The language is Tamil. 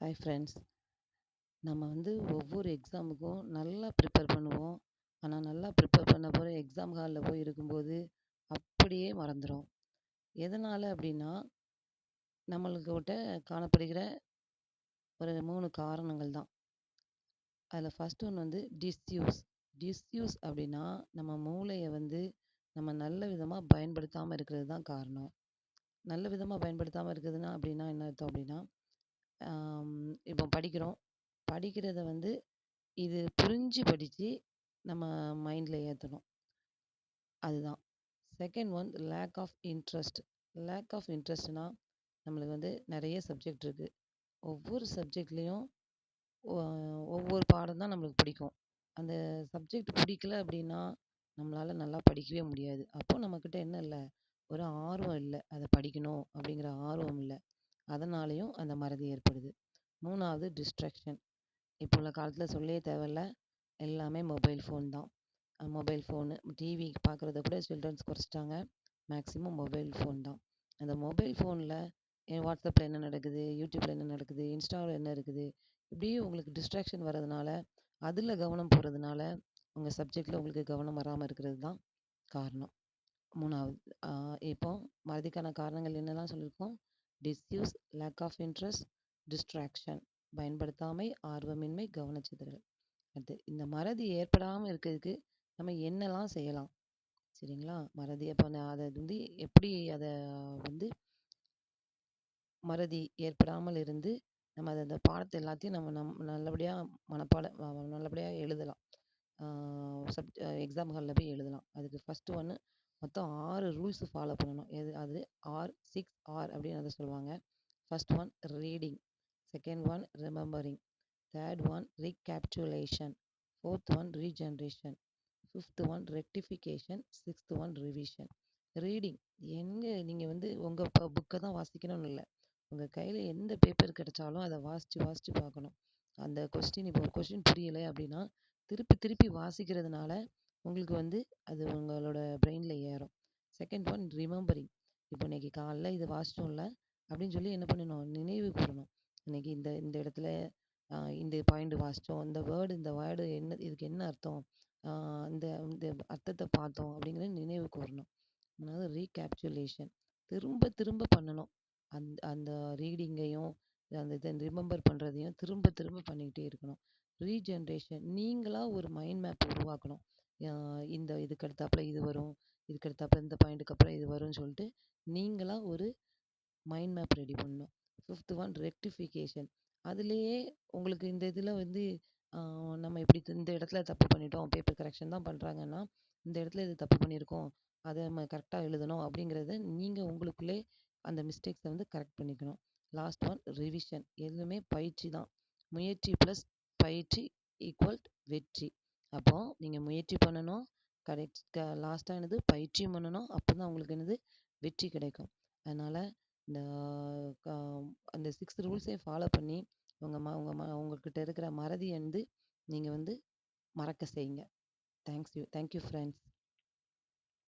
Hi friends. நம்ம ஒவ்வொரு எக்ஸாமுக்கும் நல்லா ப்ரிப்பேர் பண்ணுவோம். ஆனா, நல்லா ப்ரிப்பேர் பண்ண பிறகு எக்ஸாம் ஹால்ல போய் இருக்கும்போது, அப்படியே மறந்துரும். எதனால அப்படின்னா, நம்மளுக்கிட்ட காணப்படுகிற ஒரு 3 காரணங்கள் தான். அதில ஃபர்ஸ்ட் ஒன் டிஸ்யூஸ். டிஸ்யூஸ் அப்படின்னா, நம்ம மூளைய நம்ம நல்ல விதமா பயன்படுத்தாம இருக்கிறது தான் காரணம். நல்ல விதமா பயன்படுத்தாம இருக்குதுன்னா அப்படின்னா என்ன அர்த்தம் அப்படின்னா, இப்போ படிக்கிறோம். படிக்கிறத இது புரிஞ்சு படிச்சு, நம்ம மைண்ட்ல ஏத்தணும். அதுதான். Second one lack of interest. Lack of இன்ட்ரெஸ்ட்னா, நம்மளுக்கு நெறைய சப்ஜெக்ட் இருக்கு. ஒவ்வொரு சப்ஜெக்ட்லயும் ஒ ஒவ்வொரு பாடம் தான் நம்மளுக்கு பிடிக்கும். அந்த சப்ஜெக்ட் பிடிக்கல அப்படின்னா, நம்மளால நல்லா படிக்கவே முடியாது. அப்போ நம்மகிட்ட என்ன இல்ல, ஒரு ஆர்வம் இல்ல. அத படிக்கணும் அப்படிங்கிற ஆர்வம் இல்ல. அதனாலயும் அந்த மறதி ஏற்படுது. 3வது டிஸ்ட்ராக்ஷன். இப்போ உள்ள காலத்துல சொல்லவே தேவையில்ல. எல்லாமே மொபைல் ஃபோன் தான். மொபைல் ஃபோனு, டிவி பார்க்குறத கூட சில்ட்ரன்ஸ் குறைச்சிட்டாங்க. மேக்ஸிமம் மொபைல் ஃபோன் தான். அந்த மொபைல் ஃபோன்ல வாட்ஸ்அப்ல என்ன நடக்குது, யூடியூப்ல என்ன நடக்குது, இன்ஸ்டால என்ன இருக்குது, இப்படியே உங்களுக்கு டிஸ்ட்ராக்ஷன் வரதுனால, அதில கவனம் போறதுனால, உங்க சப்ஜெக்ட்ல உங்களுக்கு கவனம் வராம இருக்கிறது தான் காரணம். 3வது. இப்போ மறதிக்கான காரணங்கள் என்னலாம் சொல்லியிருக்கோம்? Disuse, lack of interest, distraction. பயன்படுத்தாமை, ஆர்வமின்மை, கவனச்சிதறல். அடுத்து இந்த மறதி ஏற்படாம இருக்கிறதுக்கு நம்ம என்னலாம் செய்யலாம்? சரிங்களா? மறதி அப்ப அத எப்படி அத வந்து மறதி ஏற்படாமல் இருந்து, நம்ம அந்த பாடத்த எல்லாத்தையும் நம்ம நல்லபடியா நல்லபடியா எழுதலாம். ஆ எக்ஸாம் ஹால்ல போய் எழுதலாம். அதுக்கு ஃபர்ஸ்ட் ஒண்ணு மொத்தம் 6 ரூல்ஸ் ஃபாலோ பண்ணணும். அது R6R அப்படின்னு அத சொல்லுவாங்க. First one reading. Second one remembering. Third one recapsulation. Fourth one regeneration. Fifth one rectification. Sixth one revision. Reading. எங்க நீங்க உங்க புக்க தான் வாசிக்கணும்னு இல்ல. உங்க கையில எந்த பேப்பர் கிடைச்சாலும் அத வாசிச்சு, வாசிச்சு பார்க்கணும். அந்த கொஸ்டின் இப்போ ஒரு கொஸ்டின் புரியல அப்படின்னா, திருப்பி, திருப்பி வாசிக்கிறதுனால உங்களுக்கு அது உங்களோட பிரெயின்ல ஏறும். Second one remembering. இப்போ இன்னைக்கு காலைல இத வாசிச்சோம்ல அப்படின்னு சொல்லி என்ன பண்ணணும்? நினைவு கூரணும். இன்னைக்கு இந்த இந்த இடத்துல இந்த பாயிண்ட் வாசிச்சோம். இந்த வேர்டு என்ன இதுக்கு என்ன அர்த்தம்? ஆ இந்த இந்த அர்த்தத்த பார்த்தோம் அப்படிங்கிறத நினைவு கூரணும். அதாவது ரீகேப்சுலேஷன். திரும்ப திரும்ப பண்ணணும். அந்த ரீடிங்கையும், அந்த இத ரிமெம்பர் பண்றதையும் திரும்ப திரும்ப பண்ணிக்கிட்டே இருக்கணும். ரீஜெனரேஷன். நீங்களா ஒரு மைண்ட் மேப் உருவாக்கணும். அ இதுக்கு அடுத்தாப்புல இது வரும். இதுக்கு அடுத்தாப்புல இந்த பாயிண்ட்டுக்கு அப்புறம் இது வரும்ன்னு சொல்லிட்டு, நீங்களா ஒரு மைண்ட் மேப் ரெடி பண்ணணும். Fifth one rectification. அதிலேயே உங்களுக்கு இந்த இதில ஆ நம்ம இப்படி இந்த இடத்துல தப்பு பண்ணிட்டோம். பேப்பர் கரெக்ஷன் தான் பண்றாங்கன்னா, இந்த இடத்துல இது தப்பு பண்ணியிருக்கோம். அத நம்ம கரெக்ட்டா எழுதணும் அப்படிங்கிறத நீங்க உங்களுக்குள்ளே அந்த மிஸ்டேக்ஸ கரெக்ட் பண்ணிக்கணும். Last one revision. எதுவுமே பயிற்சி தான். முயற்சி பிளஸ் பயிற்சி ஈக்குவல் வெற்றி. அப்போ நீங்க முயற்சி பண்ணணும். லாஸ்ட்டா பயிற்சியும் பண்ணணும். அப்பதான் உங்களுக்கு வெற்றி கிடைக்கும். அதனால இந்த க அந்த 6 ரூல்ஸையும் ஃபாலோ பண்ணி, உங்ககிட்ட இருக்கிற மறதிய நீங்க மறக்க செய்யுங்க. Thank you friends.